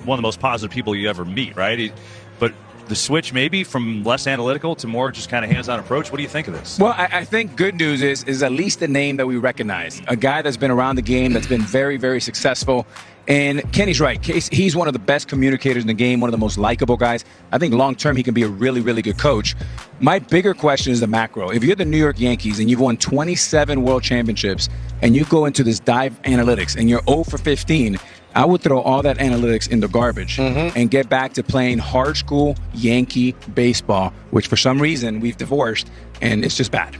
one of the most positive people you ever meet, right? But the switch maybe from less analytical to more just kind of hands-on approach. What do you think of this? Well, I think good news is at least a name that we recognize, a guy that's been around the game, that's been very, very successful. And Kenny's right. He's one of the best communicators in the game, one of the most likable guys. I think long-term he can be a really, really good coach. My bigger question is the macro. If you're the New York Yankees and you've won 27 World Championships and you go into this dive analytics and you're 0 for 15, I would throw all that analytics in the garbage and get back to playing hard school Yankee baseball, which for some reason we've divorced, and it's just bad.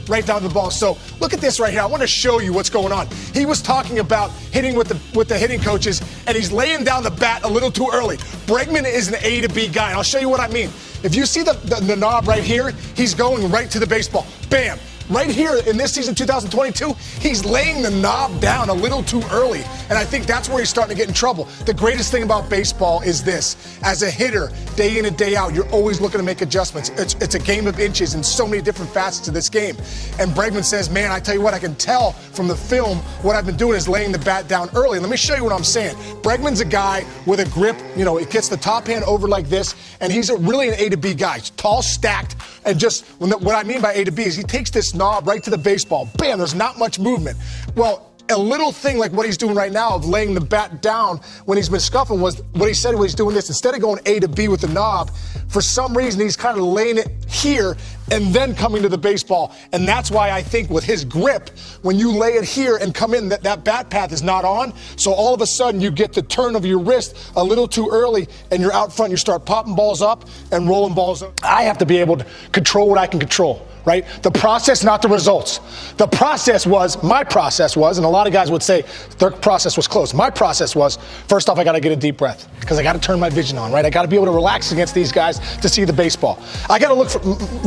Right down the ball. So look at this right here. I want to show you what's going on. He was talking about hitting with the hitting coaches, and he's laying down the bat a little too early. Bregman is an A to B guy, and I'll show you what I mean. If you see the knob right here, he's going right to the baseball. Bam. Right here in this season, 2022, he's laying the knob down a little too early. And I think that's where he's starting to get in trouble. The greatest thing about baseball is this. As a hitter, day in and day out, you're always looking to make adjustments. It's a game of inches and so many different facets of this game. And Bregman says, man, I tell you what, I can tell from the film what I've been doing is laying the bat down early. Let me show you what I'm saying. Bregman's a guy with a grip, it gets the top hand over like this, and he's really an A to B guy. He's tall, stacked, and just what I mean by A to B is he takes this knob right to the baseball. Bam, there's not much movement. Well, a little thing like what he's doing right now of laying the bat down when he's been scuffing was what he said when he's doing this. Instead of going A to B with the knob, for some reason he's kind of laying it here and then coming to the baseball. And that's why I think with his grip, when you lay it here and come in, that bat path is not on. So all of a sudden you get the turn of your wrist a little too early and you're out front. You start popping balls up and rolling balls up. I have to be able to control what I can control. Right? The process, not the results. The process was, my process was, and a lot of guys would say their process was close. My process was, first off, I got to get a deep breath because I got to turn my vision on, right? I got to be able to relax against these guys to see the baseball. I got to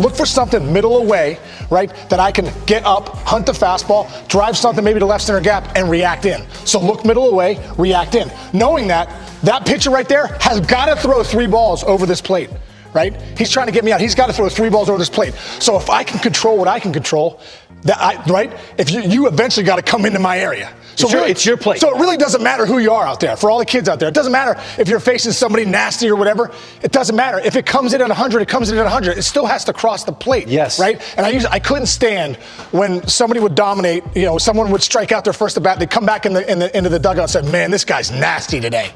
look for something middle away, right, that I can get up, hunt the fastball, drive something maybe to left center gap, and react in. So look middle away, react in. Knowing that pitcher right there has got to throw 3 balls over this plate. Right? He's trying to get me out. He's got to throw 3 balls over this plate. So if I can control what I can control, right? If you eventually got to come into my area. So it's your plate. So it really doesn't matter who you are out there. For all the kids out there, it doesn't matter if you're facing somebody nasty or whatever. It doesn't matter. If it comes in at 100, it comes in at 100. It still has to cross the plate. Yes. Right? And I couldn't stand when somebody would dominate. Someone would strike out their first at bat. They'd come back into the dugout and say, "Man, this guy's nasty today."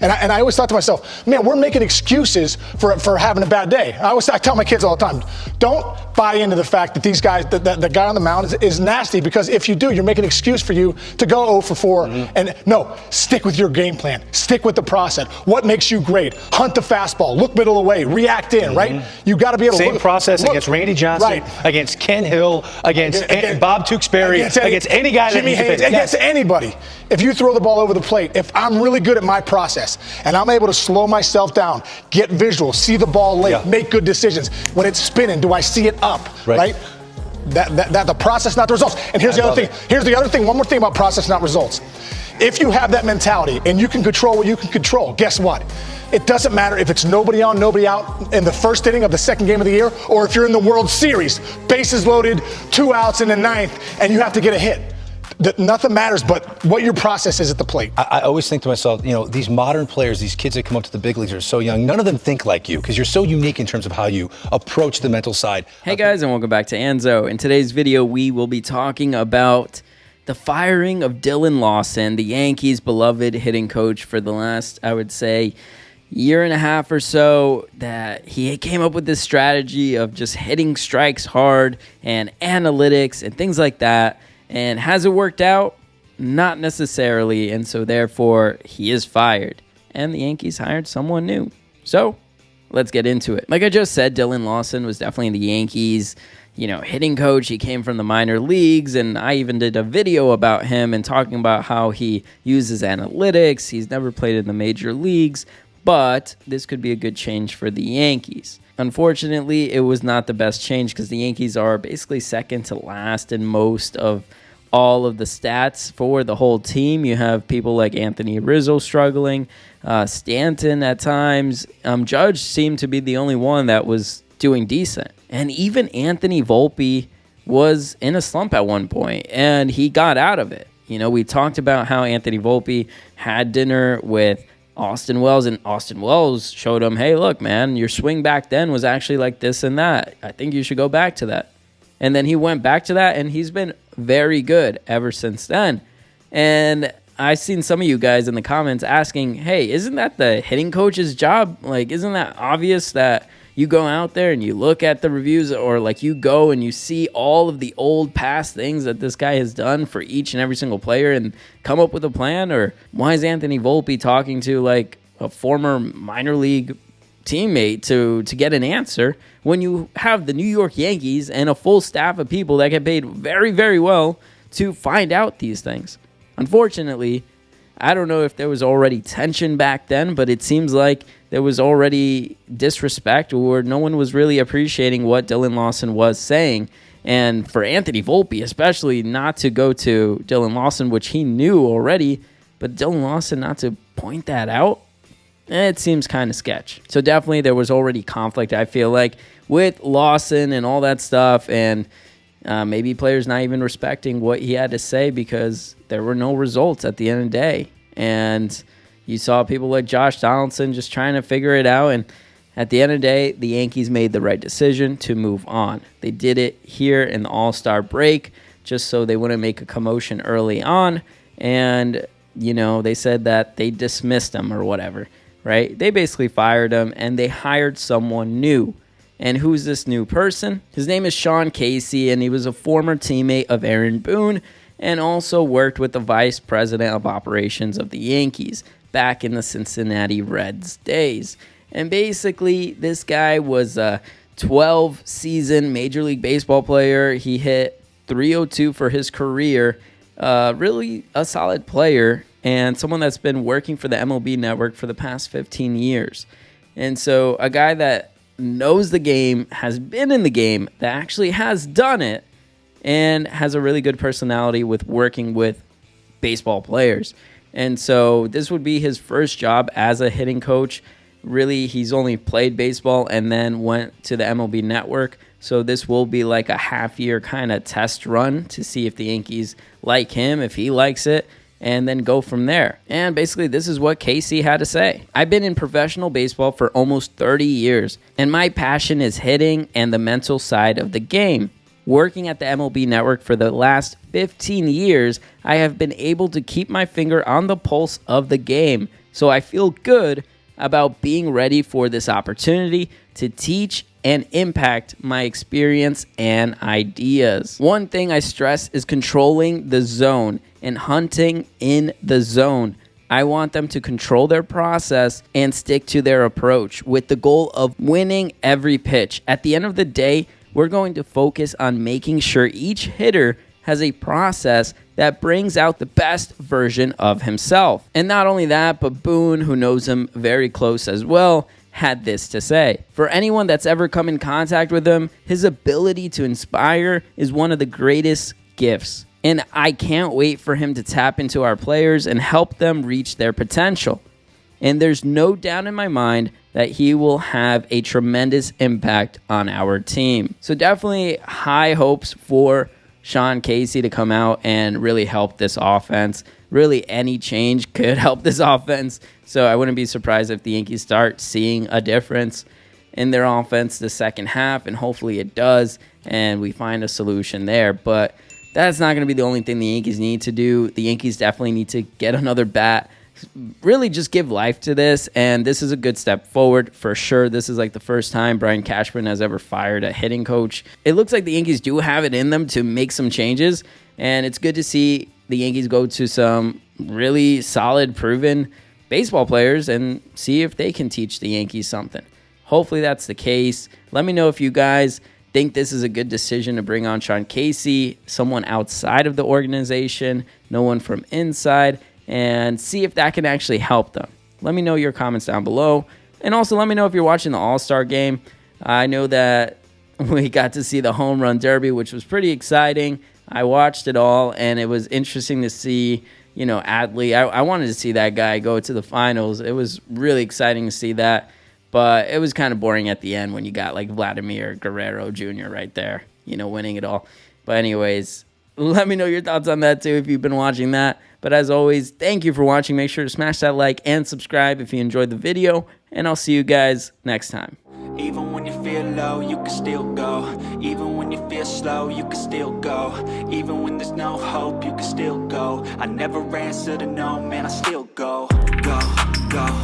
And I always thought to myself, man, we're making excuses for having a bad day. I tell my kids all the time, don't buy into the fact that these guys, the guy on the mound is nasty, because if you do, you're making an excuse for you to go 0 for 4. And no, stick with your game plan. Stick with the process. What makes you great? Hunt the fastball. Look middle away. React in, right? You got to be able to look. Same process against Randy Johnson, against Ken Hill, against Bob Tewksbury, against any guy Jimmy Haynes, against anybody. If you throw the ball over the plate, if I'm really good at my process and I'm able to slow myself down, get visual, see the ball late, make good decisions. When it's spinning, do I see it up, right? That the process, not the results. And here's the other thing. Here's the other thing. One more thing about process, not results. If you have that mentality and you can control what you can control, guess what? It doesn't matter if it's nobody on, nobody out in the first inning of the second game of the year, or if you're in the World Series, bases loaded, 2 outs in the 9th, and you have to get a hit. Nothing matters but what your process is at the plate. I always think to myself, these modern players, these kids that come up to the big leagues are so young. None of them think like you because you're so unique in terms of how you approach the mental side. Hey guys, and welcome back to Anzo. In today's video, we will be talking about the firing of Dillon Lawson, the Yankees' beloved hitting coach for the last, I would say, year and a half or so, that he came up with this strategy of just hitting strikes hard and analytics and things like that. And has it worked out? Not necessarily, and so therefore he is fired. And the Yankees hired someone new. So let's get into it. Like I just said, Dillon Lawson was definitely the Yankees, hitting coach. He came from the minor leagues, and I even did a video about him and talking about how he uses analytics. He's never played in the major leagues, but this could be a good change for the Yankees. Unfortunately, it was not the best change because the Yankees are basically second to last in most of all of the stats for the whole team. You have people like Anthony Rizzo struggling, Stanton at times. Judge seemed to be the only one that was doing decent. And even Anthony Volpe was in a slump at one point, and he got out of it. We talked about how Anthony Volpe had dinner with Austin Wells, and Austin Wells showed him, hey, look, man, your swing back then was actually like this and that. I think you should go back to that. And then he went back to that, and he's been very good ever since then. And I've seen some of you guys in the comments asking, hey, isn't that the hitting coach's job? Like, isn't that obvious that you go out there and you look at the reviews, or like you go and you see all of the old past things that this guy has done for each and every single player and come up with a plan? Or why is Anthony Volpe talking to like a former minor league teammate to get an answer when you have the New York Yankees and a full staff of people that get paid very, very well to find out these things? Unfortunately, I don't know if there was already tension back then, but it seems like there was already disrespect, or no one was really appreciating what Dillon Lawson was saying. And for Anthony Volpe, especially, not to go to Dillon Lawson, which he knew already, but Dillon Lawson not to point that out, it seems kind of sketch. So definitely there was already conflict, I feel like, with Lawson and all that stuff, and maybe players not even respecting what he had to say because there were no results at the end of the day. And you saw people like Josh Donaldson just trying to figure it out. And at the end of the day, the Yankees made the right decision to move on. They did it here in the All-Star break just so they wouldn't make a commotion early on. And, you know, they said that they dismissed him or whatever, right? They basically fired him and they hired someone new. And who's this new person? His name is Sean Casey, and he was a former teammate of Aaron Boone and also worked with the vice president of operations of the Yankees back in the Cincinnati Reds days. And basically, this guy was a 12-season Major League Baseball player. He hit .302 for his career. Really a solid player and someone that's been working for the MLB network for the past 15 years. And so a guy that knows the game, has been in the game, that actually has done it, and has a really good personality with working with baseball players. And so this would be his first job as a hitting coach. Really, he's only played baseball and then went to the MLB network. So this will be like a half-year kind of test run to see if the Yankees like him, if he likes it, and then go from there. And basically, this is what Casey had to say. I've been in professional baseball for almost 30 years, and my passion is hitting and the mental side of the game. Working at the MLB network for the last 15 years, I have been able to keep my finger on the pulse of the game. So I feel good about being ready for this opportunity to teach and impact my experience and ideas. One thing I stress is controlling the zone and hunting in the zone. I want them to control their process and stick to their approach with the goal of winning every pitch. At the end of the day, we're going to focus on making sure each hitter has a process that brings out the best version of himself. And not only that, but Boone, who knows him very close as well, had this to say. For anyone that's ever come in contact with him, his ability to inspire is one of the greatest gifts. And I can't wait for him to tap into our players and help them reach their potential. And there's no doubt in my mind that he will have a tremendous impact on our team. So definitely high hopes for Sean Casey to come out and really help this offense. Really, any change could help this offense. So I wouldn't be surprised if the Yankees start seeing a difference in their offense the second half, and hopefully it does, and we find a solution there. But that's not going to be the only thing the Yankees need to do. The Yankees definitely need to get another bat, really just give life to this, and this is a good step forward for sure. This is like the first time Brian Cashman has ever fired a hitting coach. It looks like the Yankees do have it in them to make some changes, and it's good to see the Yankees go to some really solid, proven baseball players and see if they can teach the Yankees something. Hopefully that's the case. Let me know if you guys think this is a good decision to bring on Sean Casey, someone outside of the organization, no one from inside, and see if that can actually help them. Let me know your comments down below. And also let me know if you're watching the All-Star game. I know that we got to see the home run derby, which was pretty exciting. I watched it all, and it was interesting to see, you know, Adley. I wanted to see that guy go to the finals. It was really exciting to see that, but it was kind of boring at the end when you got like Vladimir Guerrero Jr. right there, you know, winning it all. But anyways, let me know your thoughts on that too if you've been watching that. But as always, thank you for watching. Make sure to smash that like and subscribe if you enjoyed the video, and I'll see you guys next time. Even when you feel low, you can still go. Even when you feel slow, you can still go. Even when there's no hope, you can still go. I never answer to no, man, I still go. Go, go.